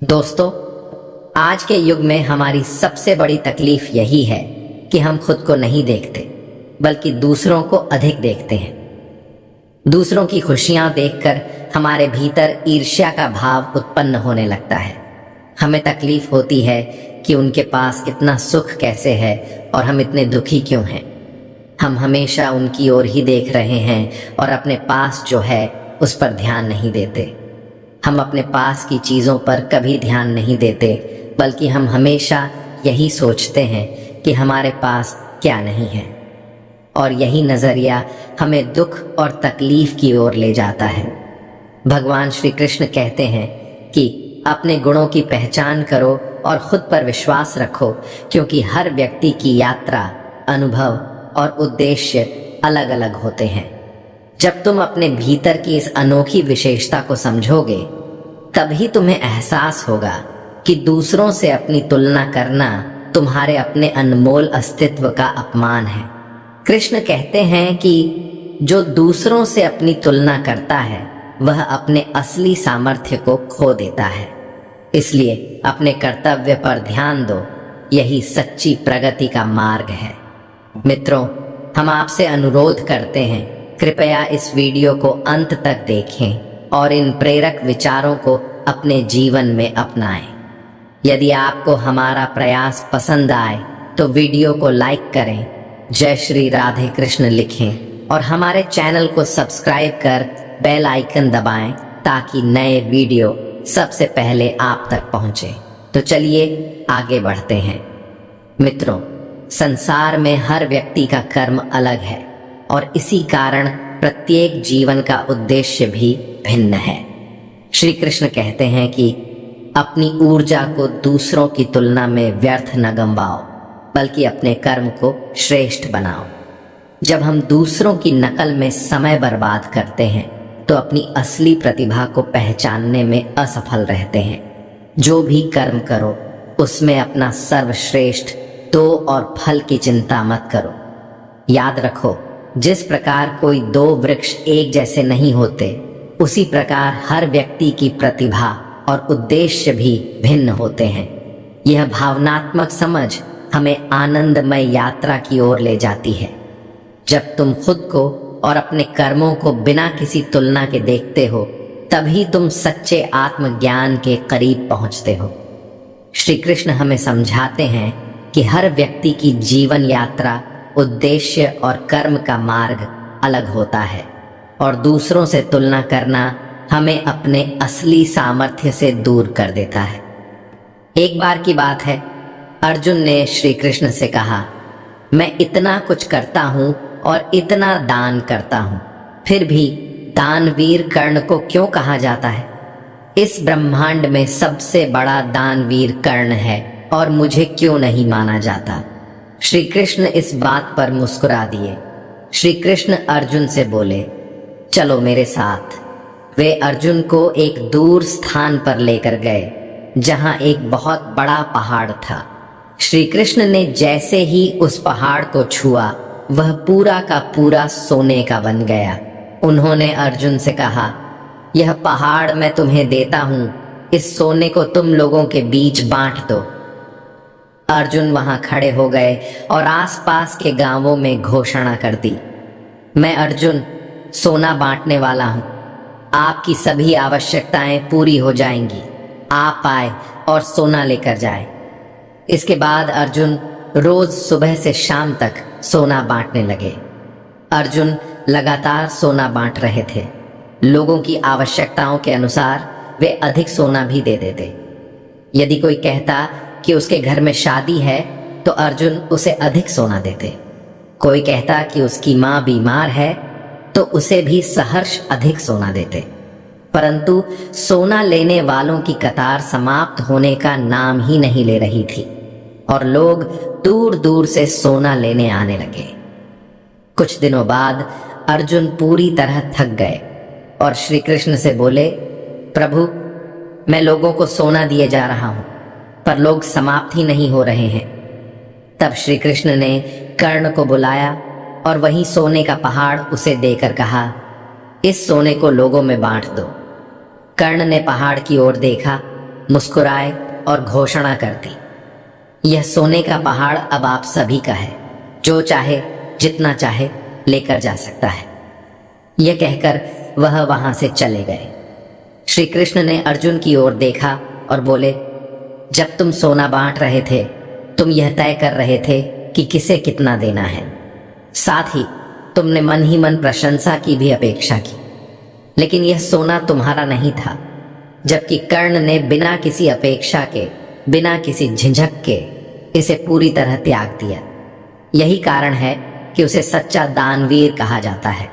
दोस्तों, आज के युग में हमारी सबसे बड़ी तकलीफ यही है कि हम खुद को नहीं देखते बल्कि दूसरों को अधिक देखते हैं। दूसरों की खुशियां देखकर हमारे भीतर ईर्ष्या का भाव उत्पन्न होने लगता है। हमें तकलीफ होती है कि उनके पास इतना सुख कैसे है और हम इतने दुखी क्यों हैं। हम हमेशा उनकी ओर ही देख रहे हैं और अपने पास जो है उस पर ध्यान नहीं देते। हम अपने पास की चीज़ों पर कभी ध्यान नहीं देते बल्कि हम हमेशा यही सोचते हैं कि हमारे पास क्या नहीं है, और यही नज़रिया हमें दुख और तकलीफ की ओर ले जाता है। भगवान श्री कृष्ण कहते हैं कि अपने गुणों की पहचान करो और खुद पर विश्वास रखो, क्योंकि हर व्यक्ति की यात्रा, अनुभव और उद्देश्य अलग अलग होते हैं। जब तुम अपने भीतर की इस अनोखी विशेषता को समझोगे, तभी तुम्हें एहसास होगा कि दूसरों से अपनी तुलना करना तुम्हारे अपने अनमोल अस्तित्व का अपमान है। कृष्ण कहते हैं कि जो दूसरों से अपनी तुलना करता है वह अपने असली सामर्थ्य को खो देता है। इसलिए अपने कर्तव्य पर ध्यान दो, यही सच्ची प्रगति का मार्ग है। मित्रों, हम आपसे अनुरोध करते हैं, कृपया इस वीडियो को अंत तक देखें और इन प्रेरक विचारों को अपने जीवन में अपनाएं। यदि आपको हमारा प्रयास पसंद आए तो वीडियो को लाइक करें, जय श्री राधे कृष्ण लिखें और हमारे चैनल को सब्सक्राइब कर बेल आइकन दबाएं ताकि नए वीडियो सबसे पहले आप तक पहुंचे। तो चलिए आगे बढ़ते हैं। मित्रों, संसार में हर व्यक्ति का कर्म अलग है और इसी कारण प्रत्येक जीवन का उद्देश्य भी भिन्न है। श्री कृष्ण कहते हैं कि अपनी ऊर्जा को दूसरों की तुलना में व्यर्थ न गंवाओ, बल्कि अपने कर्म को श्रेष्ठ बनाओ। जब हम दूसरों की नकल में समय बर्बाद करते हैं तो अपनी असली प्रतिभा को पहचानने में असफल रहते हैं। जो भी कर्म करो उसमें अपना सर्वश्रेष्ठ दो और फल की चिंता मत करो। याद रखो, जिस प्रकार कोई दो वृक्ष एक जैसे नहीं होते, उसी प्रकार हर व्यक्ति की प्रतिभा और उद्देश्य भी भिन्न होते हैं। यह भावनात्मक समझ हमें आनंदमय यात्रा की ओर ले जाती है। जब तुम खुद को और अपने कर्मों को बिना किसी तुलना के देखते हो, तभी तुम सच्चे आत्मज्ञान के करीब पहुंचते हो। श्री कृष्ण हमें समझाते हैं कि हर व्यक्ति की जीवन यात्रा, उद्देश्य और कर्म का मार्ग अलग होता है और दूसरों से तुलना करना हमें अपने असली सामर्थ्य से दूर कर देता है। एक बार की बात है, अर्जुन ने श्री कृष्ण से कहा, मैं इतना कुछ करता हूं और इतना दान करता हूं, फिर भी दानवीर कर्ण को क्यों कहा जाता है? इस ब्रह्मांड में सबसे बड़ा दानवीर कर्ण है और मुझे क्यों नहीं माना जाता? श्री कृष्ण इस बात पर मुस्कुरा दिए। श्री कृष्ण अर्जुन से बोले, चलो मेरे साथ। वे अर्जुन को एक दूर स्थान पर लेकर गए जहां एक बहुत बड़ा पहाड़ था। श्री कृष्ण ने जैसे ही उस पहाड़ को छुआ, वह पूरा का पूरा सोने का बन गया। उन्होंने अर्जुन से कहा, यह पहाड़ मैं तुम्हें देता हूं, इस सोने को तुम लोगों के बीच बांट दो। अर्जुन वहां खड़े हो गए और आसपास के गांवों में घोषणा कर दी, मैं अर्जुन सोना बांटने वाला हूं। आपकी सभी आवश्यकताएं पूरी हो जाएंगी। आप आए और सोना लेकर जाए। इसके बाद अर्जुन रोज सुबह से शाम तक सोना बांटने लगे। अर्जुन लगातार सोना बांट रहे थे। लोगों की आवश्यकताओं के अनुसार वे अधिक सोना भी दे देते। यदि कोई कहता कि उसके घर में शादी है तो अर्जुन उसे अधिक सोना देते। कोई कहता कि उसकी माँ बीमार है तो उसे भी सहर्ष अधिक सोना देते। परंतु सोना लेने वालों की कतार समाप्त होने का नाम ही नहीं ले रही थी और लोग दूर दूर से सोना लेने आने लगे। कुछ दिनों बाद अर्जुन पूरी तरह थक गए और श्री कृष्ण से बोले, प्रभु, मैं लोगों को सोना दिए जा रहा हूं पर लोग समाप्त ही नहीं हो रहे हैं। तब श्री कृष्ण ने कर्ण को बुलाया और वही सोने का पहाड़ उसे देकर कहा, इस सोने को लोगों में बांट दो। कर्ण ने पहाड़ की ओर देखा मुस्कुराए और घोषणा कर दी, यह सोने का पहाड़ अब आप सभी का है, जो चाहे जितना चाहे लेकर जा सकता है। यह कहकर वह वहां से चले गए। श्री कृष्ण ने अर्जुन की ओर देखा और बोले, जब तुम सोना बांट रहे थे, तुम यह तय कर रहे थे कि किसे कितना देना है। साथ ही तुमने मन ही मन प्रशंसा की भी अपेक्षा की, लेकिन यह सोना तुम्हारा नहीं था। जबकि कर्ण ने बिना किसी अपेक्षा के, बिना किसी झिझक के इसे पूरी तरह त्याग दिया। यही कारण है कि उसे सच्चा दानवीर कहा जाता है।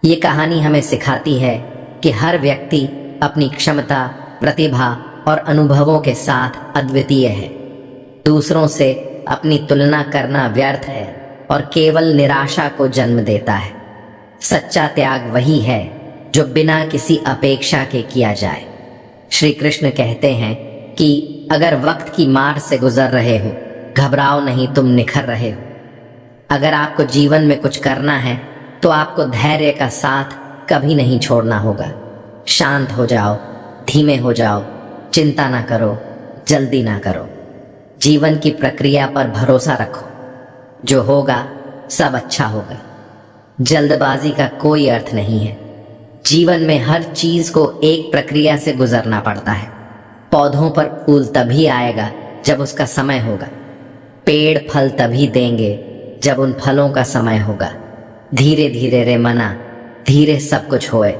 ये कहानी हमें सिखाती है कि हर व्यक्ति अपनी क्षमता, प्रतिभा और अनुभवों के साथ अद्वितीय है। दूसरों से अपनी तुलना करना व्यर्थ है और केवल निराशा को जन्म देता है। सच्चा त्याग वही है जो बिना किसी अपेक्षा के किया जाए। श्री कृष्ण कहते हैं कि अगर वक्त की मार से गुजर रहे हो, घबराओ नहीं, तुम निखर रहे हो। अगर आपको जीवन में कुछ करना है तो आपको धैर्य का साथ कभी नहीं छोड़ना होगा। शांत हो जाओ, धीमे हो जाओ, चिंता ना करो, जल्दी ना करो। जीवन की प्रक्रिया पर भरोसा रखो, जो होगा सब अच्छा होगा। जल्दबाजी का कोई अर्थ नहीं है। जीवन में हर चीज को एक प्रक्रिया से गुजरना पड़ता है। पौधों पर फूल तभी आएगा जब उसका समय होगा। पेड़ फल तभी देंगे जब उन फलों का समय होगा। धीरे धीरे रे मना, धीरे सब कुछ होए।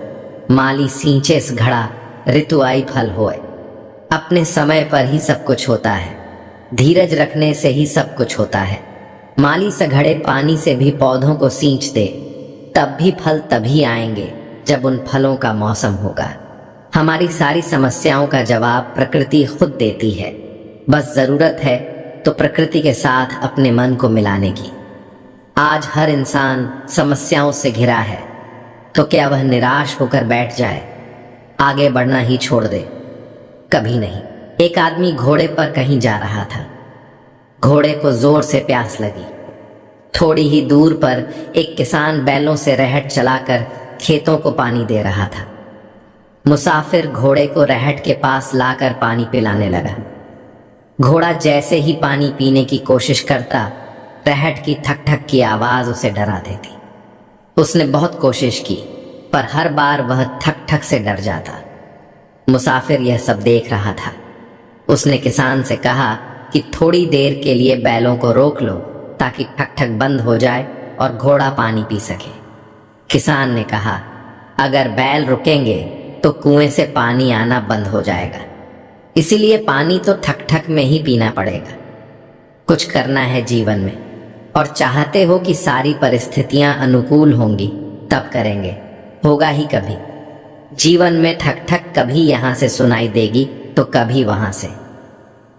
माली सींचे इस घड़ा, ऋतु आई फल होए। अपने समय पर ही सब कुछ होता है। धीरज रखने से ही सब कुछ होता है। माली सघड़े पानी से भी पौधों को सींच दे, तब भी फल तभी आएंगे जब उन फलों का मौसम होगा। हमारी सारी समस्याओं का जवाब प्रकृति खुद देती है। बस जरूरत है तो प्रकृति के साथ अपने मन को मिलाने की। आज हर इंसान समस्याओं से घिरा है, तो क्या वह निराश होकर बैठ जाए, आगे बढ़ना ही छोड़ दे? कभी नहीं। एक आदमी घोड़े पर कहीं जा रहा था। घोड़े को जोर से प्यास लगी। थोड़ी ही दूर पर एक किसान बैलों से रहट चलाकर खेतों को पानी दे रहा था। मुसाफिर घोड़े को रहट के पास लाकर पानी पिलाने लगा। घोड़ा जैसे ही पानी पीने की कोशिश करता, रहट की ठक ठक की आवाज उसे डरा देती। उसने बहुत कोशिश की, पर हर बार वह ठक ठक से डर जाता। मुसाफिर यह सब देख रहा था। उसने किसान से कहा कि थोड़ी देर के लिए बैलों को रोक लो, ताकि ठक ठक बंद हो जाए और घोड़ा पानी पी सके। किसान ने कहा, अगर बैल रुकेंगे तो कुएं से पानी आना बंद हो जाएगा, इसीलिए पानी तो ठक ठक में ही पीना पड़ेगा। कुछ करना है जीवन में और चाहते हो कि सारी परिस्थितियां अनुकूल होंगी, तब करेंगे, होगा ही कभी। जीवन में ठक ठक कभी यहां से सुनाई देगी तो कभी वहां से।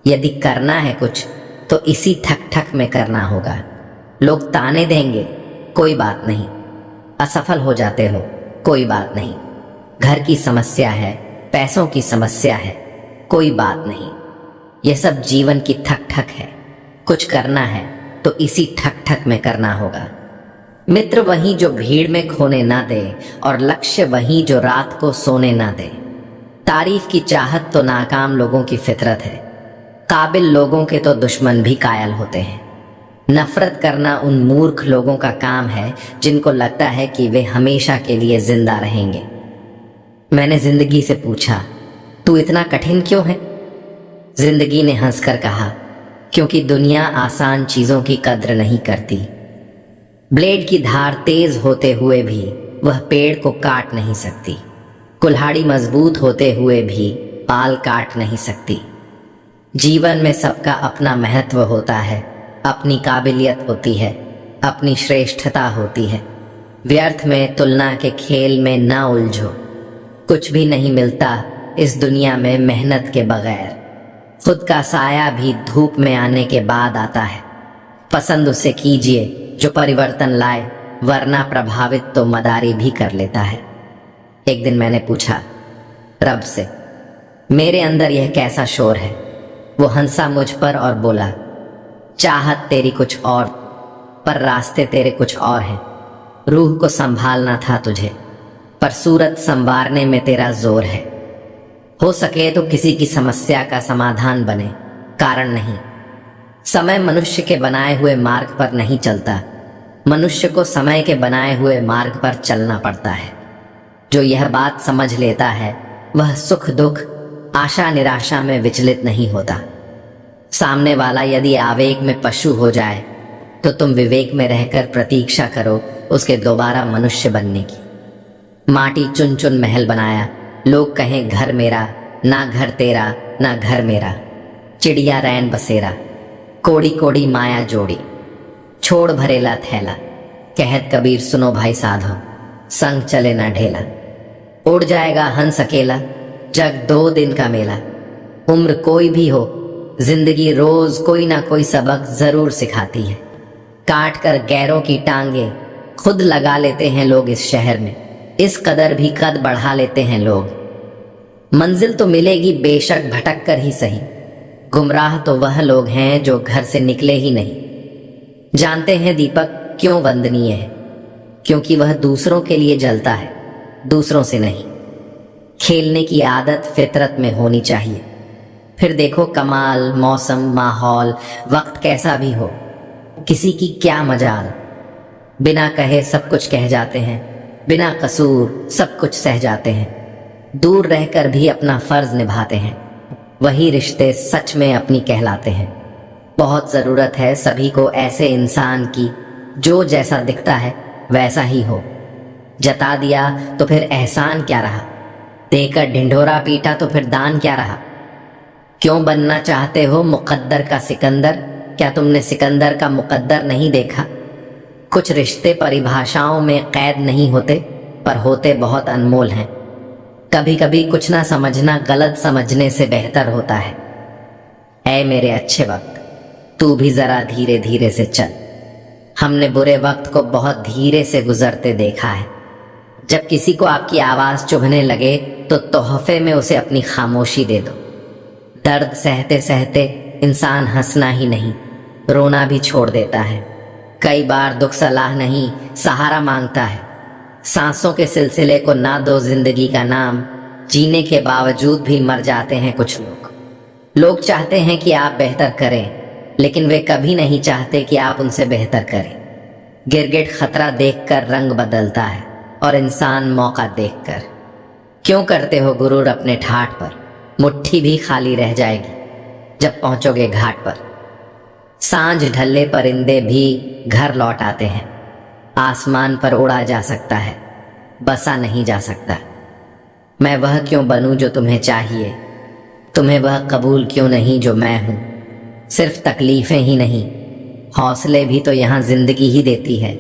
यदि करना है कुछ तो इसी ठक ठक में करना होगा। लोग ताने देंगे, कोई बात नहीं। असफल हो जाते हो, कोई बात नहीं। घर की समस्या है, पैसों की समस्या है, कोई बात नहीं। यह सब जीवन की ठक ठक है। कुछ करना है तो इसी ठक ठक में करना होगा। मित्र वही जो भीड़ में खोने ना दे, और लक्ष्य वही जो रात को सोने ना दे। तारीफ की चाहत तो नाकाम लोगों की फितरत है। काबिल लोगों के तो दुश्मन भी कायल होते हैं। नफरत करना उन मूर्ख लोगों का काम है जिनको लगता है कि वे हमेशा के लिए जिंदा रहेंगे। मैंने जिंदगी से पूछा, तू इतना कठिन क्यों है? जिंदगी ने हंसकर कहा, क्योंकि दुनिया आसान चीजों की कद्र नहीं करती। ब्लेड की धार तेज होते हुए भी वह पेड़ को काट नहीं सकती। कुल्हाड़ी मजबूत होते हुए भी पाल काट नहीं सकती। जीवन में सबका अपना महत्व होता है, अपनी काबिलियत होती है, अपनी श्रेष्ठता होती है। व्यर्थ में तुलना के खेल में ना उलझो। कुछ भी नहीं मिलता इस दुनिया में मेहनत के बगैर। खुद का साया भी धूप में आने के बाद आता है। पसंद उसे कीजिए जो परिवर्तन लाए, वरना प्रभावित तो मदारी भी कर लेता है। एक दिन मैंने पूछा रब से, मेरे अंदर यह कैसा शोर है? वो हंसा मुझ पर और बोला, चाहत तेरी कुछ और, पर रास्ते तेरे कुछ और हैं। रूह को संभालना था तुझे, पर सूरत संवारने में तेरा जोर है। हो सके तो किसी की समस्या का समाधान बने, कारण नहीं। समय मनुष्य के बनाए हुए मार्ग पर नहीं चलता, मनुष्य को समय के बनाए हुए मार्ग पर चलना पड़ता है। जो यह बात समझ लेता है वह सुख दुख, आशा निराशा में विचलित नहीं होता। सामने वाला यदि आवेग में पशु हो जाए तो तुम विवेक में रहकर प्रतीक्षा करो उसके दोबारा मनुष्य बनने की। माटी चुन चुन महल बनाया, लोग कहें घर मेरा, ना घर तेरा ना घर मेरा। चिड़िया रैन बसेरा, कोड़ी कोड़ी माया जोड़ी। छोड़ भरेला थैला, कहत कबीर सुनो भाई साधो, संग चले ना ढेला। उड़ जाएगा हंस अकेला, जग 2 दिन का मेला। उम्र कोई भी हो, जिंदगी रोज कोई ना कोई सबक जरूर सिखाती है। काट कर गैरों की टांगे खुद लगा लेते हैं लोग इस शहर में, इस कदर भी कद बढ़ा लेते हैं लोग। मंजिल तो मिलेगी बेशक भटक कर ही सही, गुमराह तो वह लोग हैं जो घर से निकले ही नहीं। जानते हैं दीपक क्यों वंदनीय है? क्योंकि वह दूसरों के लिए जलता है, दूसरों से नहीं। खेलने की आदत फितरत में होनी चाहिए। फिर देखो कमाल, मौसम, माहौल, वक्त कैसा भी हो, किसी की क्या मजाल। बिना कहे सब कुछ कह जाते हैं, बिना कसूर सब कुछ सह जाते हैं। दूर रहकर भी अपना फर्ज निभाते हैं, वही रिश्ते सच में अपनी कहलाते हैं। बहुत ज़रूरत है सभी को ऐसे इंसान की जो जैसा दिखता है वैसा ही हो। जता दिया तो फिर एहसान क्या रहा, देकर ढिंढोरा पीटा तो फिर दान क्या रहा। क्यों बनना चाहते हो मुकद्दर का सिकंदर? क्या तुमने सिकंदर का मुकद्दर नहीं देखा? कुछ रिश्ते परिभाषाओं में कैद नहीं होते, पर होते बहुत अनमोल हैं। कभी कभी कुछ ना समझना गलत समझने से बेहतर होता है। ऐ मेरे अच्छे वक्त, तू भी जरा धीरे धीरे से चल। हमने बुरे वक्त को बहुत धीरे से गुजरते देखा है। जब किसी को आपकी आवाज चुभने लगे तो तोहफे में उसे अपनी खामोशी दे दो। दर्द सहते सहते इंसान हंसना ही नहीं, रोना भी छोड़ देता है। कई बार दुख सलाह नहीं, सहारा मांगता है। सांसों के सिलसिले को ना दो जिंदगी का नाम, जीने के बावजूद भी मर जाते हैं कुछ लोग। लोग चाहते हैं कि आप बेहतर करें, लेकिन वे कभी नहीं चाहते कि आप उनसे बेहतर करें। गिरगिट खतरा देखकर रंग बदलता है और इंसान मौका देखकर। क्यों करते हो गुरूर अपने ठाठ पर? मुट्ठी भी खाली रह जाएगी जब पहुंचोगे घाट पर। सांझ ढलने परिंदे भी घर लौट आते हैं। आसमान पर उड़ा जा सकता है, बसा नहीं जा सकता। मैं वह क्यों बनूं जो तुम्हें चाहिए? तुम्हें वह कबूल क्यों नहीं जो मैं हूं? सिर्फ तकलीफें ही नहीं, हौसले भी तो यहाँ जिंदगी ही देती है।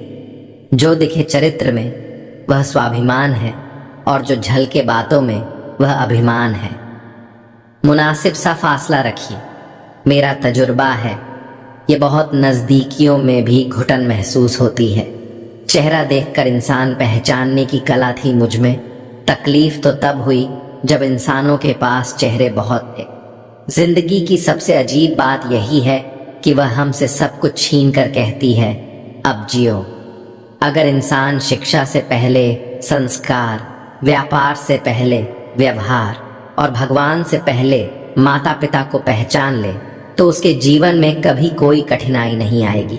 जो दिखे चरित्र में वह स्वाभिमान है, और जो झलके बातों में वह अभिमान है। मुनासिब सा फासला रखिए, मेरा तजुर्बा है। ये बहुत नज़दीकियों में भी घुटन महसूस होती है। चेहरा देखकर इंसान पहचानने की कला थी मुझ में। तकलीफ तो तब हुई जब इंसानों के पास चेहरे बहुत थे। जिंदगी की सबसे अजीब बात यही है कि वह हमसे सब कुछ छीन कर कहती है, अब जियो। अगर इंसान शिक्षा से पहले संस्कार, व्यापार से पहले व्यवहार और भगवान से पहले माता पिता को पहचान ले तो उसके जीवन में कभी कोई कठिनाई नहीं आएगी।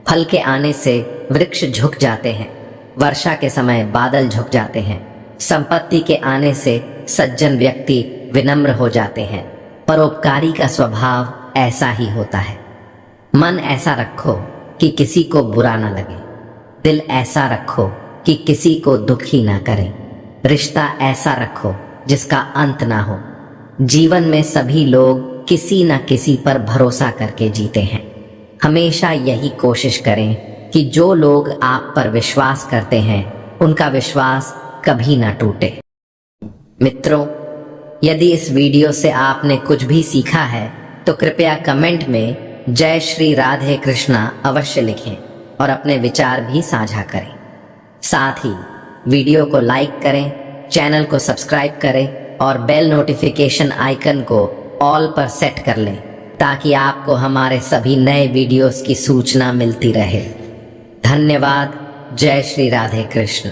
फल के आने से वृक्ष झुक जाते हैं, वर्षा के समय बादल झुक जाते हैं। संपत्ति के आने से सज्जन व्यक्ति विनम्र हो जाते हैं। परोपकारी का स्वभाव ऐसा ही होता है। मन ऐसा रखो कि किसी को बुरा ना लगे, दिल ऐसा रखो कि किसी को दुखी ना करे, रिश्ता ऐसा रखो जिसका अंत ना हो। जीवन में सभी लोग किसी न किसी पर भरोसा करके जीते हैं। हमेशा यही कोशिश करें कि जो लोग आप पर विश्वास करते हैं उनका विश्वास कभी ना टूटे। मित्रों, यदि इस वीडियो से आपने कुछ भी सीखा है तो कृपया कमेंट में जय श्री राधे कृष्णा अवश्य लिखें और अपने विचार भी साझा करें। साथ ही वीडियो को लाइक करें, चैनल को सब्सक्राइब करें और बेल नोटिफिकेशन आइकन को ऑल पर सेट कर लें ताकि आपको हमारे सभी नए वीडियोस की सूचना मिलती रहे। धन्यवाद। जय श्री राधे कृष्ण।